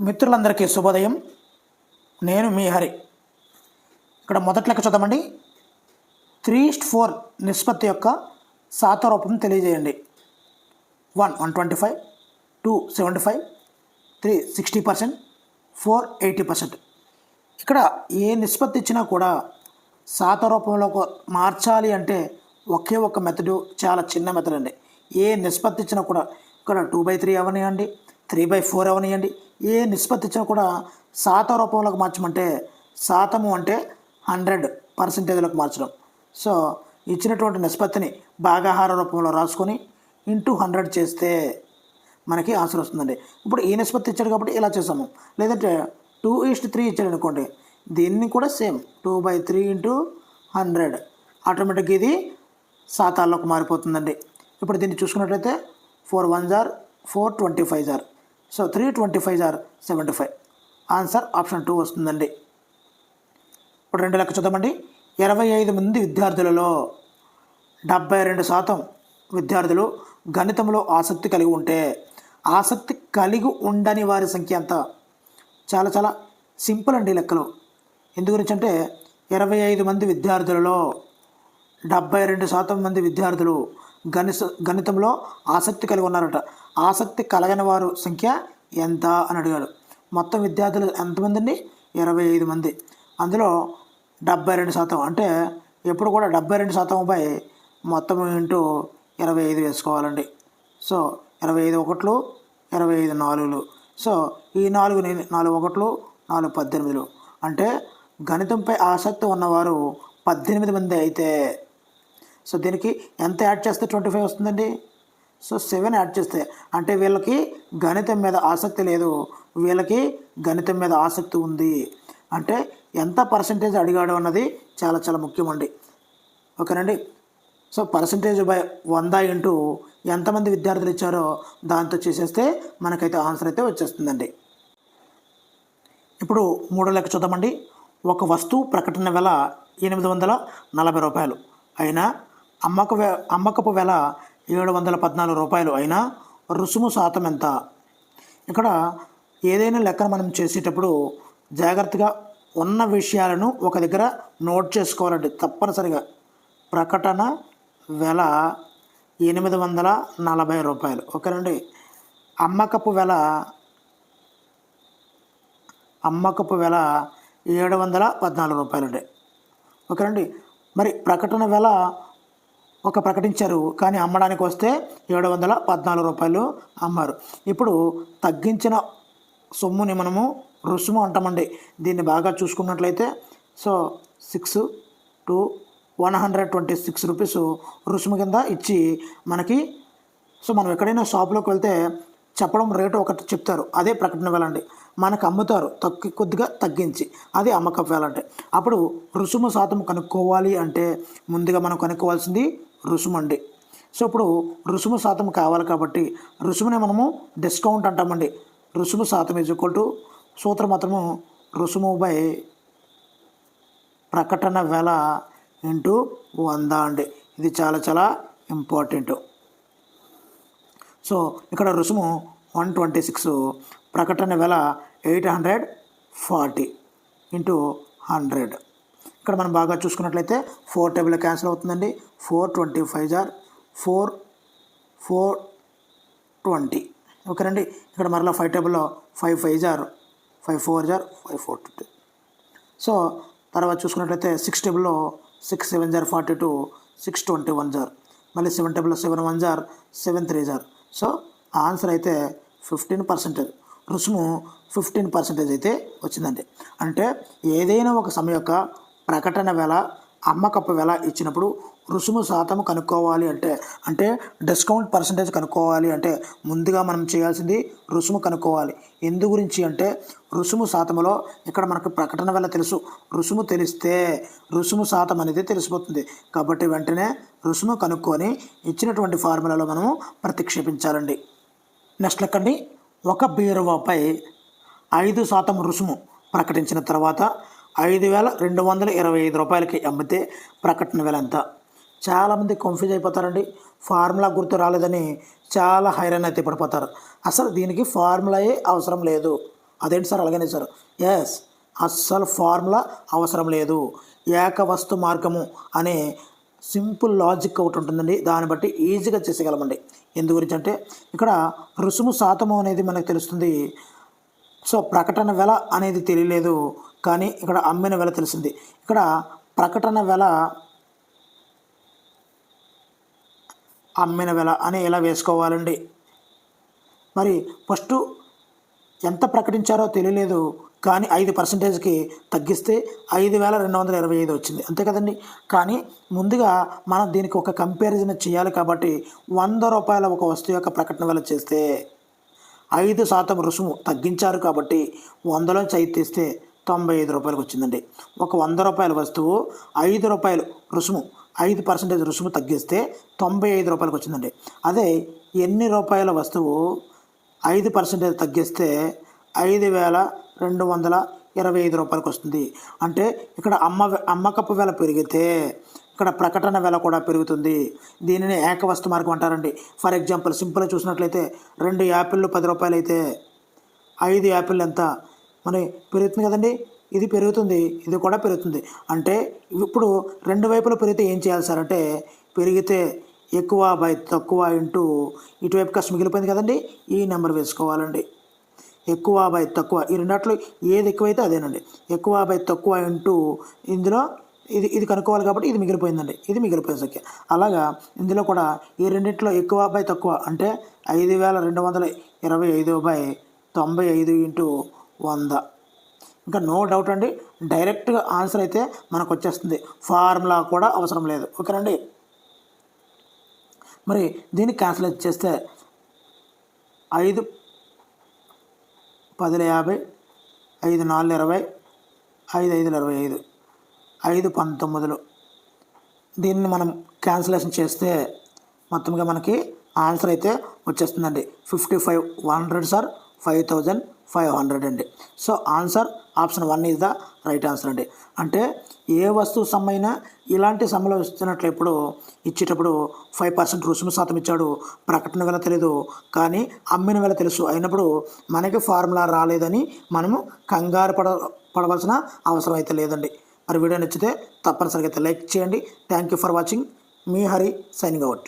మిత్రులందరికీ శుభోదయం. నేను మీ హరి. ఇక్కడ మొదటి లెక్క చూద్దామండి. 3:4 నిష్పత్తి యొక్క శాతరూపం తెలియజేయండి. 1 125, 2 75, 3 60%, 4 80%. ఇక్కడ ఏ నిష్పత్తి ఇచ్చినా కూడా శాతరూపంలో మార్చాలి అంటే ఒకే ఒక మెథడు, చాలా చిన్న మెథడ్ అండి. ఏ నిష్పత్తి ఇచ్చినా కూడా ఇక్కడ 2/3 అవనివ్వండి, 3/4 అవనివ్వండి, ఏ నిష్పత్తి ఇచ్చినా కూడా శాత రూపంలోకి మార్చమంటే శాతము అంటే 100%లోకి మార్చడం. సో ఇచ్చినటువంటి నిష్పత్తిని భాగాహార రూపంలో రాసుకొని ఇంటూ 100 చేస్తే మనకి ఆన్సర్ వస్తుందండి. ఇప్పుడు ఈ నిష్పత్తి ఇచ్చాడు కాబట్టి ఇలా చేసాము. లేదంటే 2:3 ఇచ్చాడు అనుకోండి, దీన్ని కూడా సేమ్ 2/3 ఇంటూ 100 ఆటోమేటిక్గా ఇది శాతాల్లోకి మారిపోతుందండి. ఇప్పుడు దీన్ని చూసుకున్నట్లయితే 4 1s are 4 25s are, so 3 25s are 75. Answer option 2 వస్తుందండి. ఇప్పుడు రెండు లెక్క చూద్దామండి. 25 మంది విద్యార్థులలో 72% విద్యార్థులు గణితంలో ఆసక్తి కలిగి ఉంటే ఆసక్తి కలిగి ఉండని వారి సంఖ్య ఎంత? చాలా చాలా సింపుల్ అండి లెక్కలు. ఎందు గురించి అంటే 25 మంది విద్యార్థులలో 72% మంది విద్యార్థులు గణితంలో ఆసక్తి కలిగి ఉన్నారట. ఆసక్తి కలగని వారు సంఖ్య ఎంత అని అడిగాడు. మొత్తం విద్యార్థులు ఎంతమంది అండి? 25 మంది. అందులో 72% అంటే ఎప్పుడు కూడా 72% మొత్తం ఇంటూ 25 వేసుకోవాలండి. సో 25 ఒకట్లు, 25 నాలుగులు. సో ఈ 4 1 4 18 అంటే గణితంపై ఆసక్తి ఉన్నవారు 18 మంది అయితే, సో దీనికి ఎంత యాడ్ చేస్తే 25 వస్తుందండి? సో 7 యాడ్ చేస్తే, అంటే వీళ్ళకి గణితం మీద ఆసక్తి లేదు, వీళ్ళకి గణితం మీద ఆసక్తి ఉంది. అంటే ఎంత పర్సంటేజ్ అడిగాడు అన్నది చాలా చాలా ముఖ్యమండి. ఓకేనండి. సో పర్సంటేజ్ బై 100 ఇంటూ ఎంతమంది విద్యార్థులు ఇచ్చారో దాంతో చేసేస్తే మనకైతే ఆన్సర్ అయితే వచ్చేస్తుందండి. ఇప్పుడు మూడో లెక్క చూద్దామండి. ఒక వస్తువు ప్రకటన వెల 840 రూపాయలు అయినా అమ్మకపు వెల 714 రూపాయలు అయినా రుసుము శాతం ఎంత? ఇక్కడ ఏదైనా లెక్కను మనం చేసేటప్పుడు జాగ్రత్తగా ఉన్న విషయాలను ఒక దగ్గర నోట్ చేసుకోవాలండి తప్పనిసరిగా. ప్రకటన వెల 840 రూపాయలు. ఓకేనండి. అమ్మకపు వెల 714 రూపాయలు అండి. ఓకేనండి. మరి ప్రకటన వెల ప్రకటించారు, కానీ అమ్మడానికి వస్తే 714 రూపాయలు అమ్మారు. ఇప్పుడు తగ్గించిన సొమ్ముని మనము రుసుము అంటామండి. దీన్ని బాగా చూసుకున్నట్లయితే సో 6 to 126 రూపీస్ రుసుము కింద ఇచ్చి మనకి, సో మనం ఎక్కడైనా షాప్లోకి వెళ్తే చెప్పడం రేటు ఒకటి చెప్తారు, అదే ప్రకటన వెల అండి. మనకు అమ్ముతారు కొద్దిగా తగ్గించి, అది అమ్మకపు వెల అంటే. అప్పుడు రుసుము శాతం కనుక్కోవాలి అంటే ముందుగా మనం కనుక్కోవాల్సింది రుసుము అండి. సో ఇప్పుడు రుసుము శాతం కావాలి కాబట్టి రుసుముని మనము డిస్కౌంట్ అంటామండి. రుసుము శాతం ఈజ్ ఈక్వల్ టు సూత్రం మాత్రము రుసుము బై ప్రకటన వెల ఇంటూ 100 అండి. ఇది చాలా చాలా ఇంపార్టెంట్. సో ఇక్కడ రుసుము 126, ప్రకటన వెల 840 ఇంటూ 100. ఇక్కడ మనం బాగా చూసుకున్నట్లయితే 4 టేబుల్ క్యాన్సిల్ అవుతుందండి. 4 25s are 4 420. ఓకేనండి. ఇక్కడ మరలా 5 టేబుల్లో 5 5s are 5 4s are 5 420. So తర్వాత చూసుకున్నట్లయితే 6 టేబుల్లో 6 7s are 42, 6 21s are, మళ్ళీ 7 టేబుల్లో 7 1s are 7 3s are. So answer అయితే 15%. రుసుము 15% అయితే వచ్చిందండి. అంటే ఏదైనా ఒక సమయం యొక్క ప్రకటన వెల అమ్మకపు వెల ఇచ్చినప్పుడు రుసుము శాతము కనుక్కోవాలి అంటే డిస్కౌంట్ పర్సంటేజ్ కనుక్కోవాలి అంటే ముందుగా మనం చేయాల్సింది రుసుము కనుక్కోవాలి. ఎందు గురించి అంటే రుసుము శాతములో ఇక్కడ మనకు ప్రకటన వెల తెలుసు, రుసుము తెలిస్తే రుసుము శాతం అనేది తెలిసిపోతుంది. కాబట్టి వెంటనే రుసుము కనుక్కొని ఇచ్చినటువంటి ఫార్ములాలో మనము ప్రతిక్షేపించాలండి. నెక్స్ట్ లెక్కండి. ఒక బీరువాపై 5% రుసుము ప్రకటించిన తర్వాత 5,225 రూపాయలకి అమ్మితే ప్రకటన వెల ఎంత? చాలామంది కన్ఫ్యూజ్ అయిపోతారండి. ఫార్ములా గుర్తు రాలేదని చాలా హైరాణ అయితే పడిపోతారు. అసలు దీనికి ఫార్ములాయే అవసరం లేదు. అదేంటి సార్ అలాగనే సార్? ఎస్, అస్సలు ఫార్ములా అవసరం లేదు. ఏకవస్తు మార్గము అనే సింపుల్ లాజిక్ ఒకటి ఉంటుందండి, దాన్ని బట్టి ఈజీగా చేసేయగలమండి. ఎందు గురించి అంటే ఇక్కడ రుసుము శాతము అనేది మనకు తెలుస్తుంది. సో ప్రకటన వెల అనేది తెలియలేదు, కానీ ఇక్కడ అమ్మిన వెల తెలిసింది. ఇక్కడ ప్రకటన వెల, అమ్మిన వెల అని ఇలా వేసుకోవాలండి. మరి ఫస్ట్ ఎంత ప్రకటించారో తెలియలేదు, కానీ 5%కి తగ్గిస్తే 5,225 వచ్చింది, అంతే కదండి. కానీ ముందుగా మనం దీనికి ఒక కంపారిజన్ చేయాలి కాబట్టి 100 రూపాయల ఒక వస్తువు యొక్క ప్రకటన వెల చేస్తే 5% రుసుము తగ్గించారు కాబట్టి 100లోంచి 5 తీస్తే 95 రూపాయలకు వచ్చిందండి. ఒక 100 రూపాయల వస్తువు 5 రూపాయలు రుసుము, 5% రుసుము తగ్గిస్తే 95 రూపాయలకు వచ్చిందండి. అదే ఎన్ని రూపాయల వస్తువు 5% తగ్గిస్తే 5,225 రూపాయలకు వస్తుంది. అంటే ఇక్కడ అమ్మకపు వెల పెరిగితే ఇక్కడ ప్రకటన వెల కూడా పెరుగుతుంది. దీనిని ఏకవస్తు మార్గం అంటారండి. ఫర్ ఎగ్జాంపుల్ సింపుల్గా చూసినట్లయితే 2 యాపిళ్ళు 10 రూపాయలు అయితే 5 యాపిళ్ళు ఎంత మరి పెరుగుతుంది కదండి. ఇది పెరుగుతుంది, ఇది కూడా పెరుగుతుంది. అంటే ఇప్పుడు 2 వైపులు పెరిగితే ఏం చేయాలి సార్ అంటే, పెరిగితే ఎక్కువ బై తక్కువ ఇంటూ ఇటువైపు కాస్త మిగిలిపోయింది కదండి, ఈ నెంబర్ వేసుకోవాలండి. ఎక్కువ బై తక్కువ, ఈ రెండాట్లో ఏది ఎక్కువైతే అదేనండి. ఎక్కువ బై తక్కువ ఇంటూ ఇందులో ఇది కనుక్కోవాలి కాబట్టి ఇది మిగిలిపోయిందండి, ఇది మిగిలిపోయింది ఓకే. అలాగా ఇందులో కూడా ఈ రెండింటిలో ఎక్కువ బై తక్కువ అంటే 5,225/95 ఇంటూ 100. ఇంకా నో డౌట్ అండి, డైరెక్ట్గా ఆన్సర్ అయితే మనకు వచ్చేస్తుంది, ఫార్ములా కూడా అవసరం లేదు, ఓకేనండి. మరి దీన్ని క్యాన్సిలేట్ చేస్తే 5 10 50, 5 4 20, 5 5 25, 5 19. దీన్ని మనం క్యాన్సిలేషన్ చేస్తే మొత్తంగా మనకి ఆన్సర్ అయితే వచ్చేస్తుందండి 5500 సార్, 5500 అండి. So answer option 1 is the right answer అండి. అంటే ఏ వస్తువు సమ్మైనా ఇలాంటి సమ్మెలో ఇచ్చేటప్పుడు 5% రుసుము శాతం ఇచ్చాడు, ప్రకటన వెల తెలియదు కానీ అమ్మిన వెల తెలుసు అయినప్పుడు మనకి ఫార్ములా రాలేదని మనము కంగారు పడవలసిన అవసరం అయితే లేదండి. మరి వీడియో నచ్చితే తప్పనిసరిగా అయితే లైక్ చేయండి. Thank you for watching. Me Hari signing out.